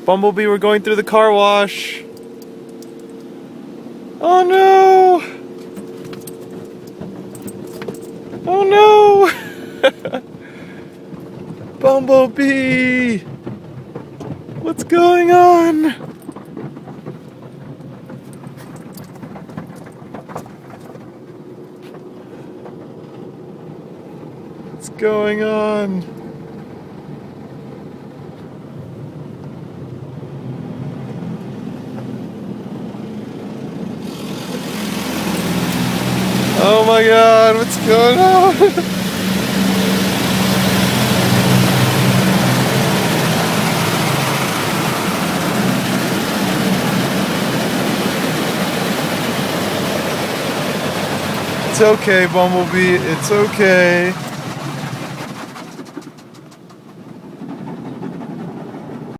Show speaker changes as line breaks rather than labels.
Bumblebee, we're going through the car wash. Oh no! Oh no! Bumblebee! What's going on? What's going on? Oh my god, what's going on? It's okay, Bumblebee, it's okay.